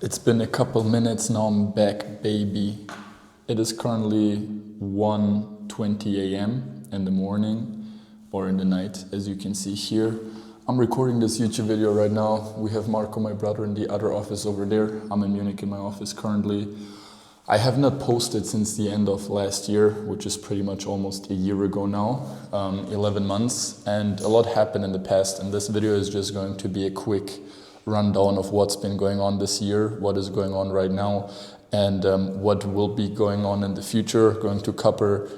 It's been a couple minutes now, I'm back, baby. It is currently 1:20 a.m. in the morning or in the night, as you can see here. I'm recording this YouTube video right now. We have Marco, my brother, in the other office over there. I'm in Munich in my office currently. I have not posted since the end of last year, which is pretty much almost a year ago now, 11 months, and a lot happened in the past, and this video is just going to be a quick rundown of what's been going on this year, what is going on right now, and what will be going on in the future. Going to cover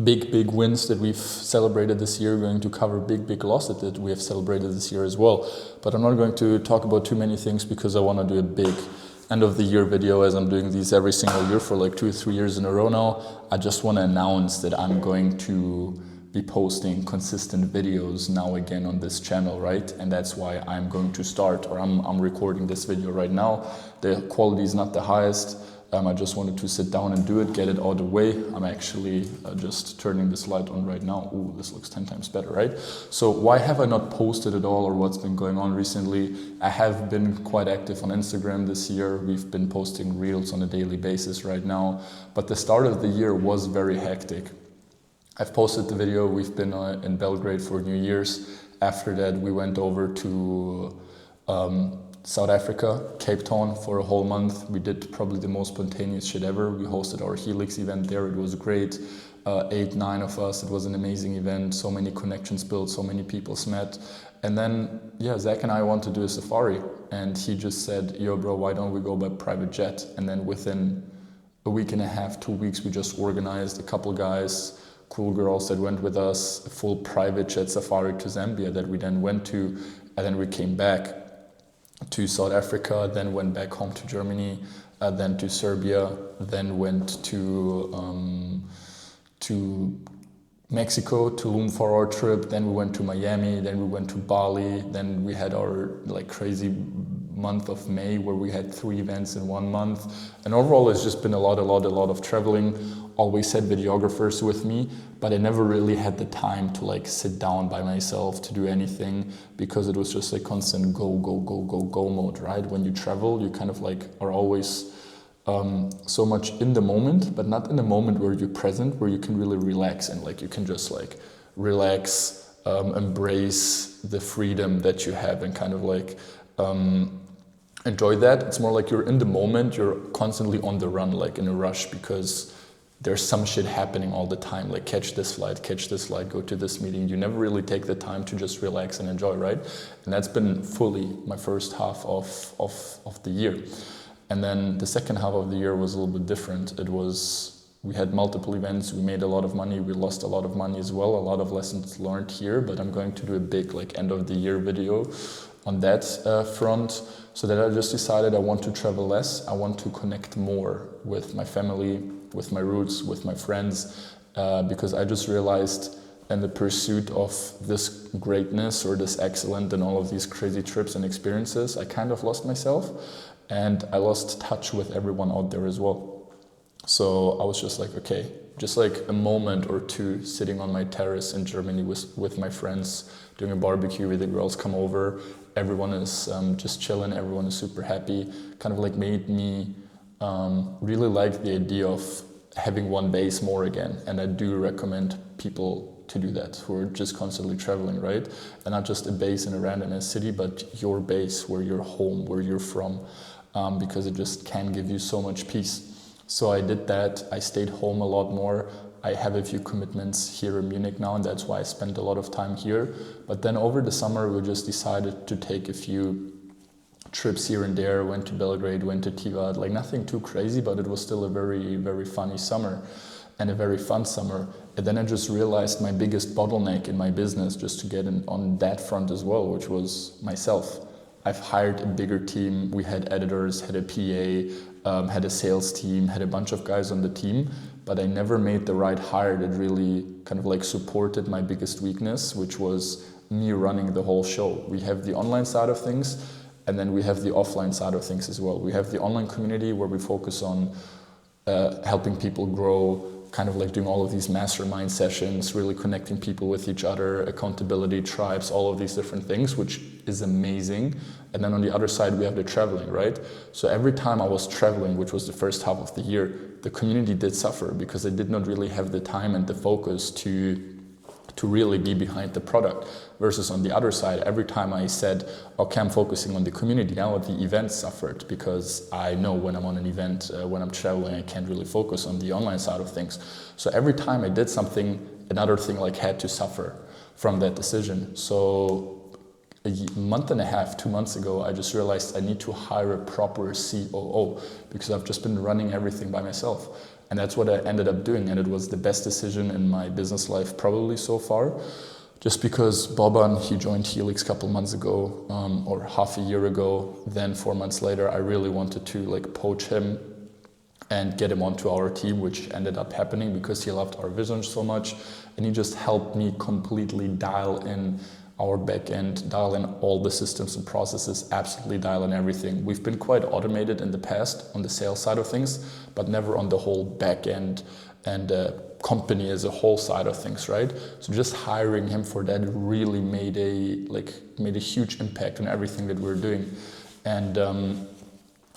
big wins that we've celebrated this year, going to cover big losses that we have celebrated this year as well. But I'm not going to talk about too many things because I want to do a big end of the year video, as I'm doing these every single year for like 2 or 3 years in a row now. I just want to announce that I'm going to be posting consistent videos now again on this channel, right? And that's why I'm going to start, or I'm recording this video right now. The quality is not the highest. I just wanted to sit down and do it, get it out of the way. I'm actually just turning this light on right now. Ooh, this looks 10 times better, right? So why have I not posted at all, or what's been going on recently? I have been quite active on Instagram this year. We've been posting reels on a daily basis right now. But the start of the year was very hectic. I've posted the video. We've been in Belgrade for New Year's. After that, we went over to South Africa, Cape Town, for a whole month. We did probably the most spontaneous shit ever. We hosted our Helix event there. It was great. 8, 9 of us. It was an amazing event. So many connections built, so many people met. And then, Zach and I want to do a safari. And he just said, yo, bro, why don't we go by private jet? And then within a week and a half, 2 weeks, we just organized a couple guys, cool girls that went with us, a full private jet safari to Zambia that we then went to. And then we came back to South Africa, then went back home to Germany, then to Serbia, then went to Mexico, Tulum for our trip, then we went to Miami, then we went to Bali, then we had our like crazy month of May where we had 3 events in 1 month. And overall it's just been a lot of traveling. Always had videographers with me, but I never really had the time to like sit down by myself to do anything, because it was just a constant go mode, right? When you travel, you kind of like are always so much in the moment, but not in the moment where you're present, where you can really relax and like you can just like relax, embrace the freedom that you have and kind of like enjoy that. It's more like you're in the moment, you're constantly on the run, like in a rush, because there's some shit happening all the time, like catch this flight, go to this meeting. You never really take the time to just relax and enjoy, right? And that's been fully my first half of the year. And then the second half of the year was a little bit different. We had multiple events, we made a lot of money, we lost a lot of money as well, a lot of lessons learned here, but I'm going to do a big like end of the year video on that front. So that I just decided I want to travel less, I want to connect more with my family, with my roots, with my friends, because I just realized in the pursuit of this greatness or this excellence and all of these crazy trips and experiences, I kind of lost myself and I lost touch with everyone out there as well. So I was just like, okay, just like a moment or two sitting on my terrace in Germany with my friends, doing a barbecue where the girls come over, everyone is just chilling, everyone is super happy, kind of like made me really like the idea of having one base more again. And I do recommend people to do that who are just constantly traveling, right? And not just a base in a random city, but your base, where you're home, where you're from, because it just can give you so much peace. So I did that. I stayed home a lot more. I have a few commitments here in Munich now, and that's why I spent a lot of time here. But then over the summer, we just decided to take a few trips here and there, went to Belgrade, went to Tivat, like nothing too crazy, but it was still a very funny summer and a very fun summer. And then I just realized my biggest bottleneck in my business, just to get in on that front as well, which was myself. I've hired a bigger team. We had editors, had a PA, had a sales team, had a bunch of guys on the team, but I never made the right hire that really kind of like supported my biggest weakness, which was me running the whole show. We have the online side of things, and then we have the offline side of things as well. We have the online community where we focus on helping people grow, kind of like doing all of these mastermind sessions, really connecting people with each other, accountability, tribes, all of these different things, which is amazing. And then on the other side, we have the traveling, right? So every time I was traveling, which was the first half of the year, the community did suffer because they did not really have the time and the focus to really be behind the product. Versus on the other side, every time I said, okay, I'm focusing on the community, now the event suffered because I know when I'm on an event, when I'm traveling, I can't really focus on the online side of things. So every time I did something, another thing like had to suffer from that decision. So a month and a half, 2 months ago, I just realized I need to hire a proper COO because I've just been running everything by myself. And that's what I ended up doing, and it was the best decision in my business life probably so far. Just because Boban, he joined Helix a couple months ago, or half a year ago. Then 4 months later, I really wanted to like poach him and get him onto our team, which ended up happening because he loved our vision so much. And he just helped me completely dial in our back end, dial in all the systems and processes, absolutely dial in everything. We've been quite automated in the past on the sales side of things, but never on the whole back end and company as a whole side of things, right? So just hiring him for that really made a huge impact on everything that we're doing. And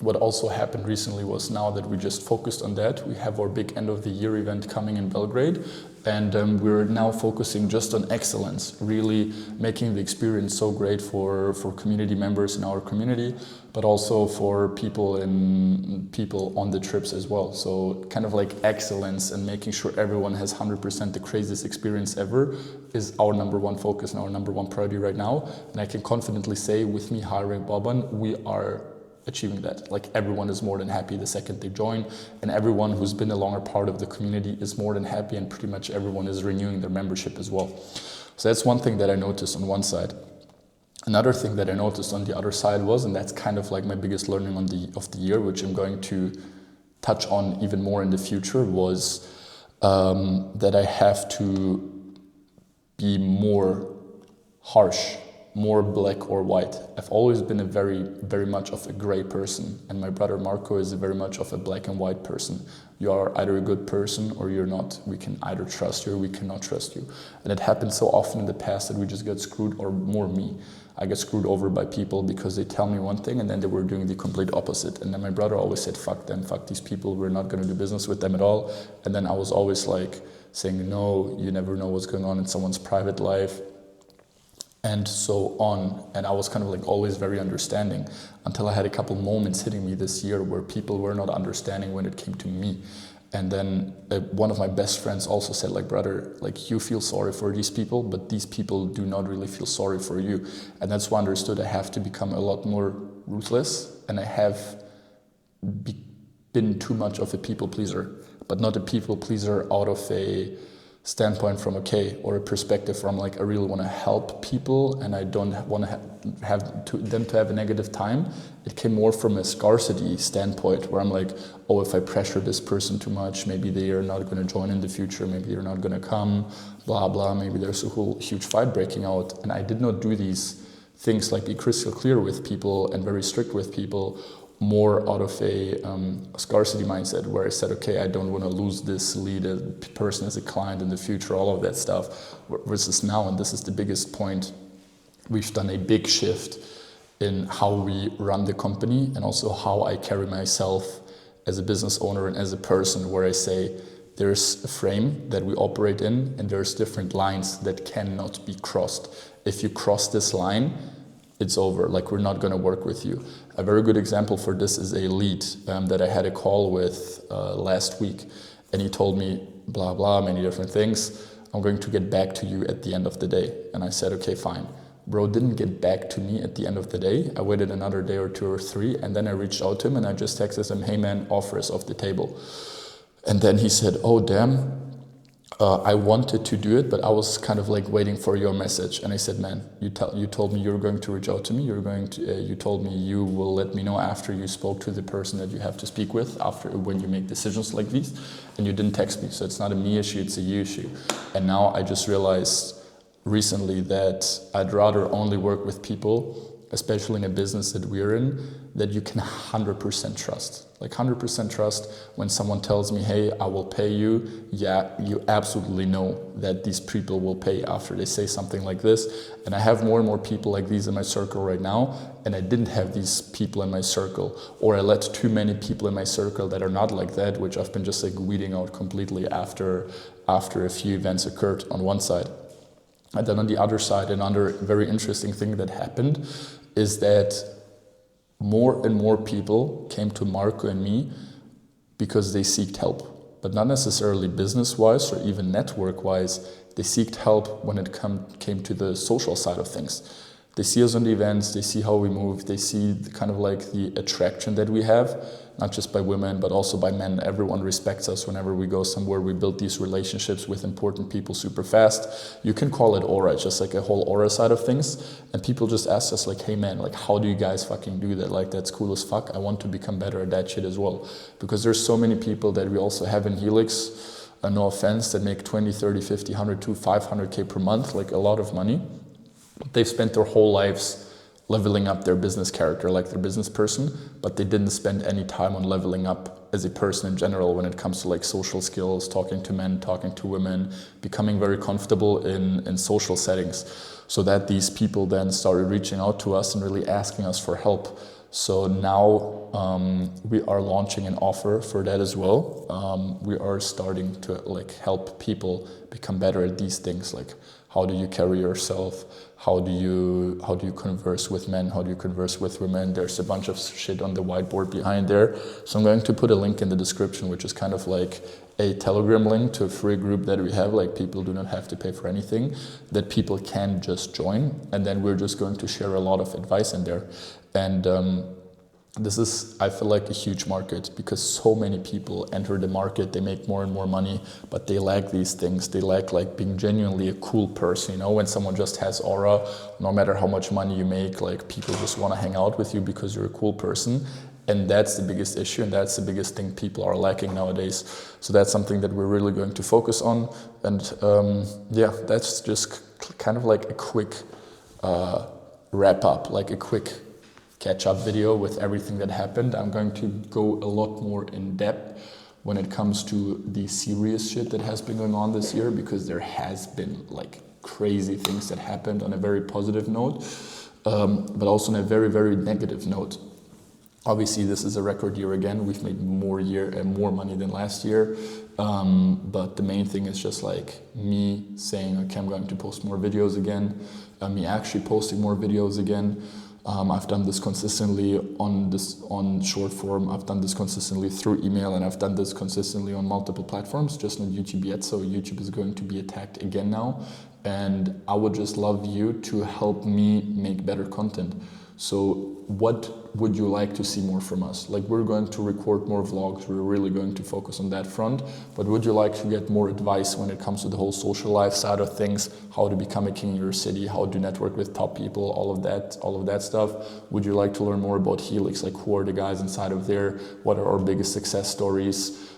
what also happened recently was now that we just focused on that, we have our big end of the year event coming in Belgrade, and we're now focusing just on excellence, really making the experience so great for community members in our community, but also for people on the trips as well. So kind of like excellence and making sure everyone has 100% the craziest experience ever is our number one focus and our number one priority right now. And I can confidently say with me hiring Boban, we are achieving that. Like everyone is more than happy the second they join, and everyone who's been a longer part of the community is more than happy, and pretty much everyone is renewing their membership as well. So that's one thing that I noticed on one side. Another thing that I noticed on the other side was, and that's kind of like my biggest learning of the year, which I'm going to touch on even more in the future, was that I have to be more harsh, more black or white. I've always been a very, very much of a gray person, and my brother Marco is a very much of a black and white person. You are either a good person or you're not. We can either trust you or we cannot trust you. And it happened so often in the past that we just get screwed, or more me. I get screwed over by people because they tell me one thing and then they were doing the complete opposite. And then my brother always said, fuck them, fuck these people, we're not going to do business with them at all. And then I was always like saying, no, you never know what's going on in someone's private life, and so on. And I was kind of like always very understanding, until I had a couple moments hitting me this year where people were not understanding when it came to me. And then one of my best friends also said, like, brother, like, you feel sorry for these people, but these people do not really feel sorry for you. And that's why I understood I have to become a lot more ruthless, and I have been too much of a people pleaser, but not a people pleaser out of a standpoint from or a perspective from like I really want to help people and I don't want to have them to have a negative time. It came more from a scarcity standpoint where I'm like, oh, if I pressure this person too much, maybe they are not going to join in the future, maybe they're not going to come, blah blah, maybe there's a whole huge fight breaking out. And I did not do these things like be crystal clear with people and very strict with people, more out of a scarcity mindset where I said, okay, I don't want to lose this lead, a person as a client in the future, all of that stuff. Versus now, and this is the biggest point, we've done a big shift in how we run the company and also how I carry myself as a business owner and as a person, where I say there's a frame that we operate in and there's different lines that cannot be crossed. If you cross this line, it's over, like we're not going to work with you. A very good example for this is a lead that I had a call with last week, and he told me blah blah, many different things. I'm going to get back to you at the end of the day. And I said, okay, fine. Bro didn't get back to me at the end of the day. I waited another day or two or three, and then I reached out to him and I just texted him, hey man, offer is off the table. And then he said, oh damn, I wanted to do it, but I was kind of like waiting for your message. And I said, man, you told me you were going to reach out to me. You told me you will let me know after you spoke to the person that you have to speak with, after when you make decisions like these, and you didn't text me. So it's not a me issue, it's a you issue. And now I just realized recently that I'd rather only work with people especially in a business that we're in, that you can 100% trust. Like 100% trust when someone tells me, hey, I will pay you. Yeah, you absolutely know that these people will pay after they say something like this. And I have more and more people like these in my circle right now. And I didn't have these people in my circle, or I let too many people in my circle that are not like that, which I've been just like weeding out completely after a few events occurred on one side. And then on the other side, another very interesting thing that happened is that more and more people came to Marco and me because they sought help, but not necessarily business-wise or even network-wise. They sought help when it came to the social side of things. They see us on the events, they see how we move, they see the kind of like the attraction that we have, not just by women, but also by men. Everyone respects us whenever we go somewhere. We build these relationships with important people super fast. You can call it aura, it's just like a whole aura side of things. And people just ask us like, hey man, like how do you guys fucking do that? Like that's cool as fuck. I want to become better at that shit as well. Because there's so many people that we also have in Helix, no offense, that make 20, 30, 50, 100 to 500K per month, like a lot of money. They've spent their whole lives leveling up their business character, like their business person, but they didn't spend any time on leveling up as a person in general when it comes to like social skills, talking to men, talking to women, becoming very comfortable in social settings, so that these people then started reaching out to us and really asking us for help. So now we are launching an offer for that as well. We are starting to like help people become better at these things, like how do you carry yourself? How do you converse with men? How do you converse with women? There's a bunch of shit on the whiteboard behind there. So I'm going to put a link in the description, which is kind of like a Telegram link to a free group that we have. Like people do not have to pay for anything, that people can just join. And then we're just going to share a lot of advice in there. And this is, I feel like, a huge market, because so many people enter the market, they make more and more money, but they lack these things. They lack like being genuinely a cool person. You know, when someone just has aura, no matter how much money you make, like people just want to hang out with you because you're a cool person. And that's the biggest issue, and that's the biggest thing people are lacking nowadays. So that's something that we're really going to focus on. And yeah, that's just kind of like a quick wrap up, like a quick catch-up video with everything that happened. I'm going to go a lot more in depth when it comes to the serious shit that has been going on this year, because there has been like crazy things that happened on a very positive note, but also on a very, very negative note. Obviously, this is a record year again. We've made more money than last year. But the main thing is just like me saying, okay, I'm going to post more videos again. Me actually posting more videos again. I've done this consistently on short form. I've done this consistently through email, and I've done this consistently on multiple platforms, just not YouTube yet. So YouTube is going to be attacked again now. And I would just love you to help me make better content. So what would you like to see more from us? Like, we're going to record more vlogs. We're really going to focus on that front. But would you like to get more advice when it comes to the whole social life side of things? How to become a king in your city? How to network with top people? All of that stuff. Would you like to learn more about Helix? Like, who are the guys inside of there? What are our biggest success stories?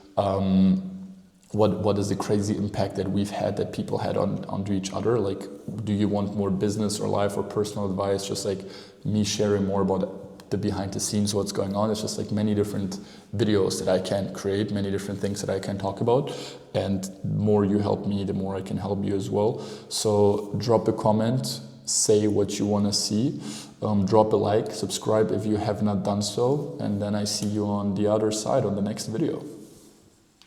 What is the crazy impact that we've had, that people had onto each other? Like, do you want more business or life or personal advice? Just like me sharing more about the behind the scenes, what's going on. It's just like many different videos that I can create, many different things that I can talk about. And the more you help me, the more I can help you as well. So drop a comment, say what you want to see, drop a like, subscribe if you have not done so. And then I see you on the other side on the next video.